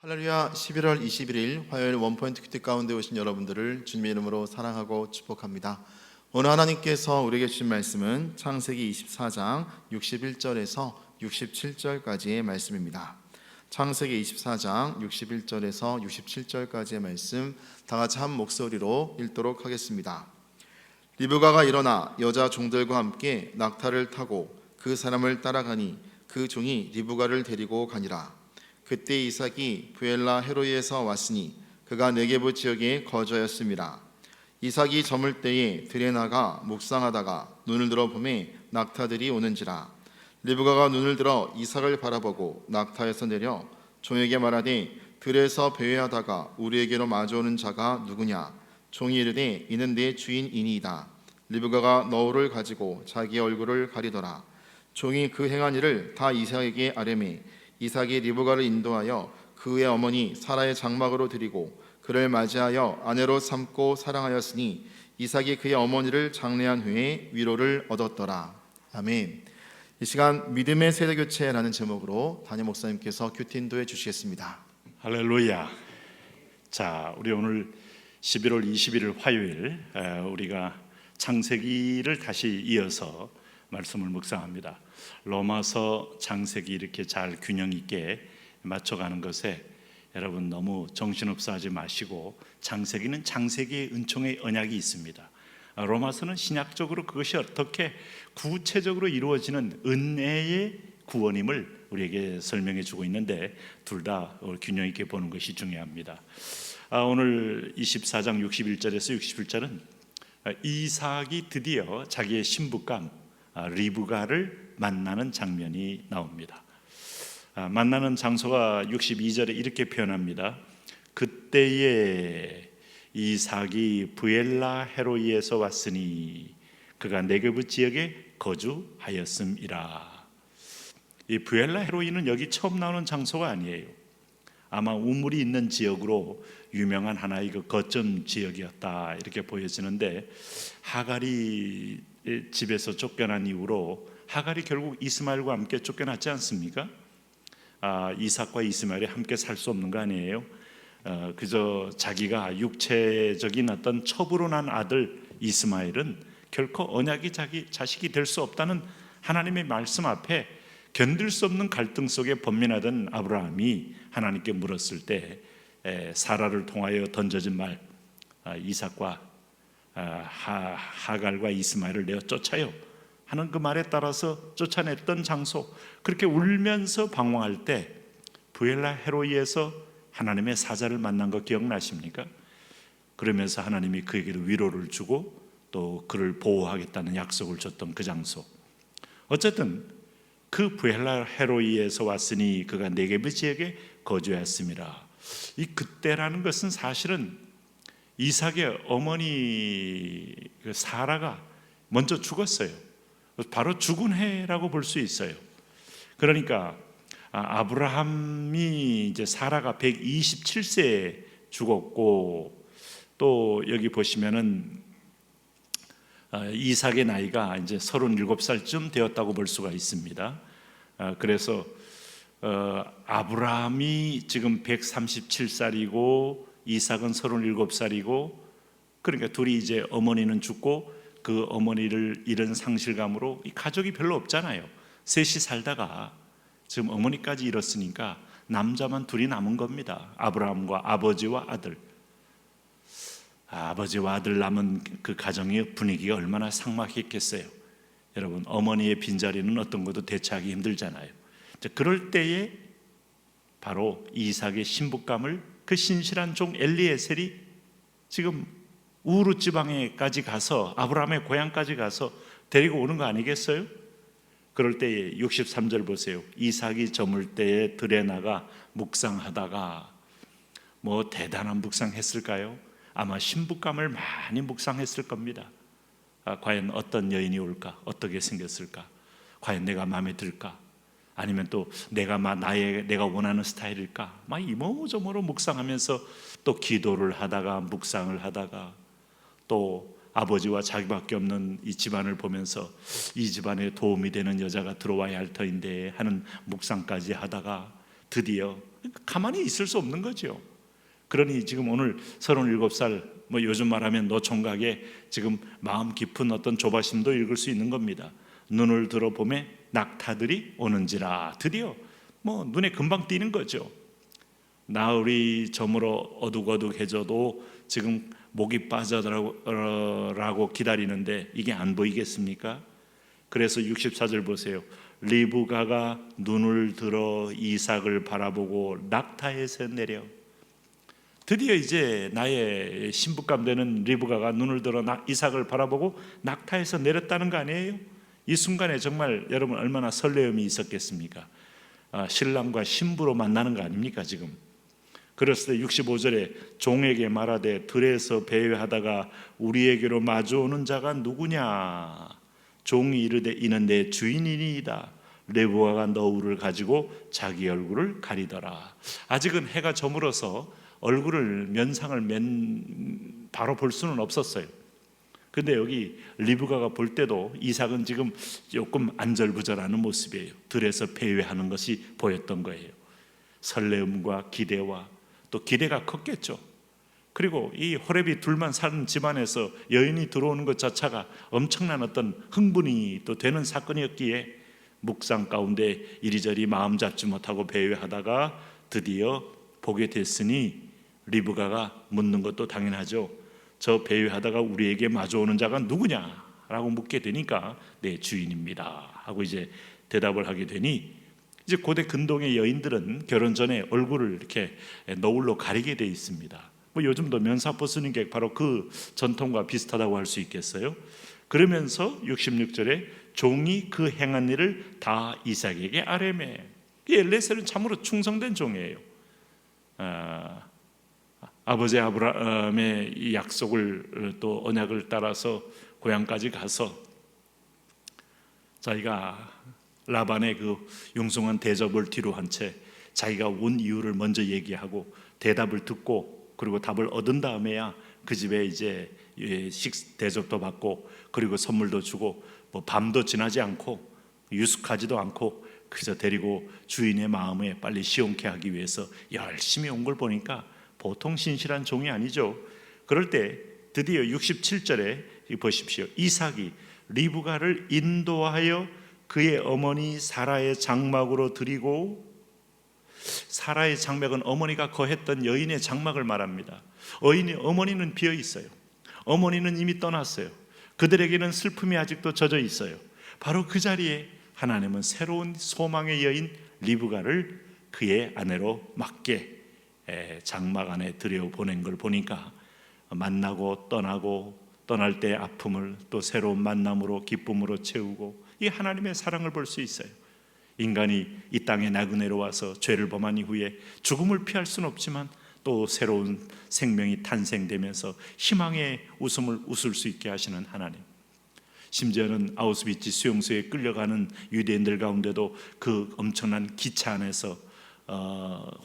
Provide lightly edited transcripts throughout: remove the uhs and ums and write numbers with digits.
할렐루야. 11월 21일 화요일 원포인트 큐티 가운데 오신 여러분들을 주님의 이름으로 사랑하고 축복합니다. 오늘 하나님께서 우리에게 주신 말씀은 창세기 24장 61절에서 67절까지의 말씀입니다. 창세기 24장 61절에서 67절까지의 말씀 다 같이 한 목소리로 읽도록 하겠습니다. 리브가가 일어나 여자 종들과 함께 낙타를 타고 그 사람을 따라가니 그 종이 리브가를 데리고 가니라. 그때 이삭이 부엘라 헤로이에서 왔으니 그가 네게부 지역에 거주하였습니다. 이삭이 저물 때에 들에 나가 묵상하다가 눈을 들어 보매 낙타들이 오는지라. 리브가가 눈을 들어 이삭을 바라보고 낙타에서 내려 종에게 말하되 들에서 배회하다가 우리에게로 마주오는 자가 누구냐. 종이 이르되 이는 내 주인이니이다. 리브가가 너울을 가지고 자기 얼굴을 가리더라. 종이 그 행한 일을 다 이삭에게 아뢰매 이삭이 리브가를 인도하여 그의 어머니 사라의 장막으로 드리고 그를 맞이하여 아내로 삼고 사랑하였으니 이삭이 그의 어머니를 장례한 후에 위로를 얻었더라. 아멘. 이 시간 믿음의 세대교체라는 제목으로 담임 목사님께서 큐티 인도해 주시겠습니다. 할렐루야. 자, 우리 오늘 11월 21일 화요일 우리가 창세기를 다시 이어서 말씀을 묵상합니다. 로마서 창세기 이렇게 잘 균형 있게 맞춰가는 것에 여러분 너무 정신없어 하지 마시고, 창세기는 창세기의 은총의 언약이 있습니다. 로마서는 신약적으로 그것이 어떻게 구체적으로 이루어지는 은혜의 구원임을 우리에게 설명해 주고 있는데, 둘 다 균형 있게 보는 것이 중요합니다. 오늘 24장 61절에서 67절은 이삭이 드디어 자기의 신부감 리브가를 만나는 장면이 나옵니다. 만나는 장소가 62절에 이렇게 표현합니다. 그때에 이삭이 부엘라 헤로이에서 왔으니 그가 네게부 지역에 거주하였음이라. 이 부엘라 헤로이는 여기 처음 나오는 장소가 아니에요. 아마 우물이 있는 지역으로 유명한 하나의 그 거점 지역이었다 이렇게 보여지는데, 하갈이 집에서 쫓겨난 이후로 하갈이 결국 이스마엘과 함께 쫓겨났지 않습니까? 이삭과 이스마엘이 함께 살 수 없는 거 아니에요? 그저 자기가 육체적인 어떤 첩으로 난 아들 이스마엘은 결코 언약이 자기 자식이 될 수 없다는 하나님의 말씀 앞에 견딜 수 없는 갈등 속에 번민하던 아브라함이 하나님께 물었을 때 사라를 통하여 던져진 말, 이삭과 하갈과 이스마엘을 내어 쫓아요 하는 그 말에 따라서 쫓아냈던 장소, 그렇게 울면서 방황할 때 부엘라 헤로이에서 하나님의 사자를 만난 거 기억나십니까? 그러면서 하나님이 그에게 위로를 주고 또 그를 보호하겠다는 약속을 줬던 그 장소. 어쨌든 그 부엘라 헤로이에서 왔으니 그가 네게부 지역에 거주했습니다. 이 그때라는 것은 사실은 이삭의 어머니 사라가 먼저 죽었어요. 바로 죽은 해라고 볼 수 있어요. 그러니까 아브라함이 이제 사라가 127세에 죽었고, 또 여기 보시면은 이삭의 나이가 이제 37살쯤 되었다고 볼 수가 있습니다. 그래서 아브라함이 지금 137살이고 이삭은 37살이고, 그러니까 둘이 이제 어머니는 죽고 그 어머니를 잃은 상실감으로 이 가족이 별로 없잖아요. 셋이 살다가 지금 어머니까지 잃었으니까 남자만 둘이 남은 겁니다. 아브라함과 아버지와 아들. 아버지와 아들 남은 그 가정의 분위기가 얼마나 삭막했겠어요. 여러분, 어머니의 빈자리는 어떤 것도 대체하기 힘들잖아요. 그럴 때에 바로 이삭의 신부감을 그 신실한 종 엘리에셀이 지금 우르 지방에까지 가서 아브라함의 고향까지 가서 데리고 오는 거 아니겠어요? 그럴 때에 63절 보세요. 이삭이 저물 때에 들에 나가 묵상하다가, 뭐 대단한 묵상했을까요? 아마 신부감을 많이 묵상했을 겁니다. 과연 어떤 여인이 올까? 어떻게 생겼을까? 과연 내가 마음에 들까? 아니면 또 내가 원하는 스타일일까? 막 이모저모로 묵상하면서 또 기도를 하다가 묵상을 하다가, 또 아버지와 자기밖에 없는 이 집안을 보면서 이 집안에 도움이 되는 여자가 들어와야 할 터인데 하는 묵상까지 하다가 드디어 가만히 있을 수 없는 거죠. 그러니 지금 오늘 37살, 뭐 요즘 말하면 노총각의 지금 마음 깊은 어떤 조바심도 읽을 수 있는 겁니다. 눈을 들어보매 낙타들이 오는지라. 드디어 뭐 눈에 금방 띄는 거죠. 나흘이 저물어 어둑어둑해져도 지금 목이 빠져라고 기다리는데 이게 안 보이겠습니까? 그래서 64절 보세요. 리브가가 눈을 들어 이삭을 바라보고 낙타에서 내려. 드디어 이제 나의 신부감 되는 리브가가 눈을 들어 이삭을 바라보고 낙타에서 내렸다는 거 아니에요? 이 순간에 정말 여러분 얼마나 설레임이 있었겠습니까? 신랑과 신부로 만나는 거 아닙니까 지금? 그랬을 때 65절에 종에게 말하되 들에서 배회하다가 우리에게로 마주오는 자가 누구냐? 종이 이르되 이는 내 주인이니이다. 리브가가 너울을 가지고 자기 얼굴을 가리더라. 아직은 해가 저물어서 얼굴을 면상을 바로 볼 수는 없었어요. 근데 여기 리브가가 볼 때도 이삭은 지금 조금 안절부절하는 모습이에요. 들에서 배회하는 것이 보였던 거예요. 설레음과 기대와 또 기대가 컸겠죠. 그리고 이 호렙이 둘만 사는 집안에서 여인이 들어오는 것 자체가 엄청난 어떤 흥분이 또 되는 사건이었기에 묵상 가운데 이리저리 마음 잡지 못하고 배회하다가 드디어 보게 됐으니 리브가가 묻는 것도 당연하죠. 저 배회하다가 우리에게 마주오는 자가 누구냐라고 묻게 되니까 내 주인입니다 하고 이제 대답을 하게 되니 이제 고대 근동의 여인들은 결혼 전에 얼굴을 이렇게 너울로 가리게 돼 있습니다. 뭐 요즘도 면사포 쓰는 게 바로 그 전통과 비슷하다고 할 수 있겠어요. 그러면서 66절에 종이 그 행한 일을 다 이삭에게 아뢰매. 엘레셀은 참으로 충성된 종이에요. 아버지 아브라함의 이 약속을 또 언약을 따라서 고향까지 가서 자기가 라반의 그 융숭한 대접을 뒤로 한 채 자기가 온 이유를 먼저 얘기하고 대답을 듣고 그리고 답을 얻은 다음에야 그 집에 이제 대접도 받고 그리고 선물도 주고 뭐 밤도 지나지 않고 유숙하지도 않고 그저 데리고 주인의 마음에 빨리 시원케 하기 위해서 열심히 온 걸 보니까 보통 신실한 종이 아니죠. 그럴 때 드디어 67절에 보십시오. 이삭이 리브가를 인도하여 그의 어머니 사라의 장막으로 드리고, 사라의 장막은 어머니가 거했던 여인의 장막을 말합니다. 어머니는 비어 있어요. 어머니는 이미 떠났어요. 그들에게는 슬픔이 아직도 젖어 있어요. 바로 그 자리에 하나님은 새로운 소망의 여인 리브가를 그의 아내로 맞게 장막 안에 들여보낸 걸 보니까 만나고 떠나고 떠날 때 아픔을 또 새로운 만남으로 기쁨으로 채우고 이 하나님의 사랑을 볼 수 있어요. 인간이 이 땅에 나그네로 와서 죄를 범한 이후에 죽음을 피할 수는 없지만 또 새로운 생명이 탄생되면서 희망의 웃음을 웃을 수 있게 하시는 하나님. 심지어는 아우슈비츠 수용소에 끌려가는 유대인들 가운데도 그 엄청난 기차 안에서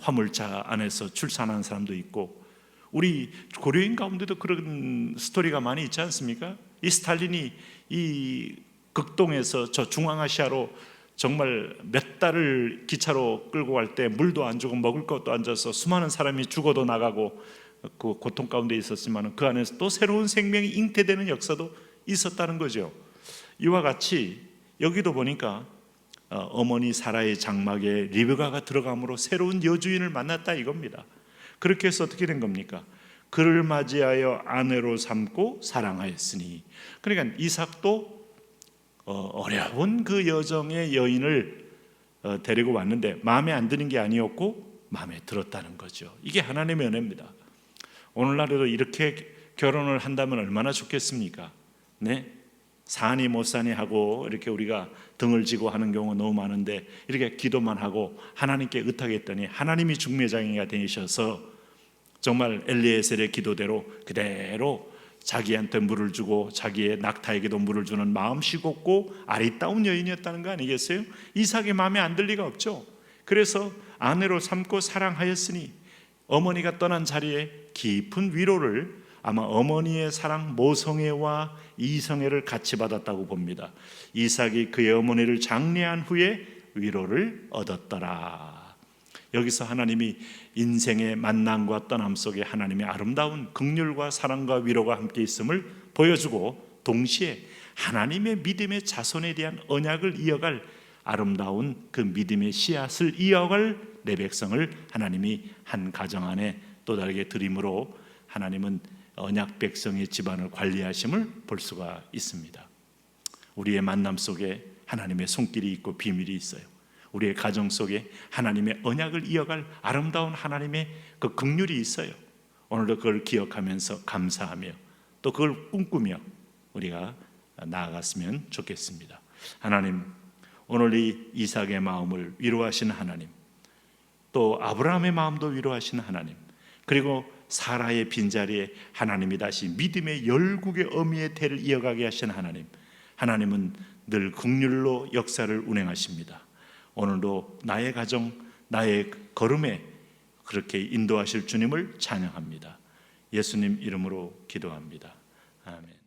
화물차 안에서 출산한 사람도 있고, 우리 고려인 가운데도 그런 스토리가 많이 있지 않습니까? 이 스탈린이 이 극동에서 저 중앙아시아로 정말 몇 달을 기차로 끌고 갈 때 물도 안 주고 먹을 것도 안 줘서 수많은 사람이 죽어도 나가고 그 고통 가운데 있었지만 그 안에서 또 새로운 생명이 잉태되는 역사도 있었다는 거죠. 이와 같이 여기도 보니까 어머니 사라의 장막에 리브가가 들어감으로 새로운 여주인을 만났다 이겁니다. 그렇게 해서 어떻게 된 겁니까? 그를 맞이하여 아내로 삼고 사랑하였으니, 그러니까 이삭도 어려운 그 여정의 여인을 데리고 왔는데 마음에 안 드는 게 아니었고 마음에 들었다는 거죠. 이게 하나님의 은혜입니다. 오늘날에도 이렇게 결혼을 한다면 얼마나 좋겠습니까? 네? 사니 못 사니 하고 이렇게 우리가 등을 지고 하는 경우가 너무 많은데, 이렇게 기도만 하고 하나님께 의탁했더니 하나님이 중매장이가 되셔서 정말 엘리에셀의 기도대로 그대로 자기한테 물을 주고 자기의 낙타에게도 물을 주는 마음씨 곱고 아리따운 여인이었다는 거 아니겠어요? 이삭의 마음에 안 들 리가 없죠. 그래서 아내로 삼고 사랑하였으니 어머니가 떠난 자리에 깊은 위로를, 아마 어머니의 사랑 모성애와 이성애를 같이 받았다고 봅니다. 이삭이 그의 어머니를 장례한 후에 위로를 얻었더라. 여기서 하나님이 인생의 만남과 떠남 속에 하나님의 아름다운 긍휼과 사랑과 위로가 함께 있음을 보여주고, 동시에 하나님의 믿음의 자손에 대한 언약을 이어갈 아름다운 그 믿음의 씨앗을 이어갈 내 백성을 하나님이 한 가정 안에 또 다르게 드림으로 하나님은 언약 백성의 집안을 관리하심을 볼 수가 있습니다. 우리의 만남 속에 하나님의 손길이 있고 비밀이 있어요. 우리의 가정 속에 하나님의 언약을 이어갈 아름다운 하나님의 그 긍휼이 있어요. 오늘도 그걸 기억하면서 감사하며 또 그걸 꿈꾸며 우리가 나아갔으면 좋겠습니다. 하나님, 오늘 이 이삭의 마음을 위로하신 하나님, 또 아브라함의 마음도 위로하신 하나님, 그리고 사라의 빈자리에 하나님이 다시 믿음의 열국의 어미의 태를 이어가게 하신 하나님, 하나님은 늘 긍휼로 역사를 운행하십니다. 오늘도 나의 가정, 나의 걸음에 그렇게 인도하실 주님을 찬양합니다. 예수님 이름으로 기도합니다. 아멘.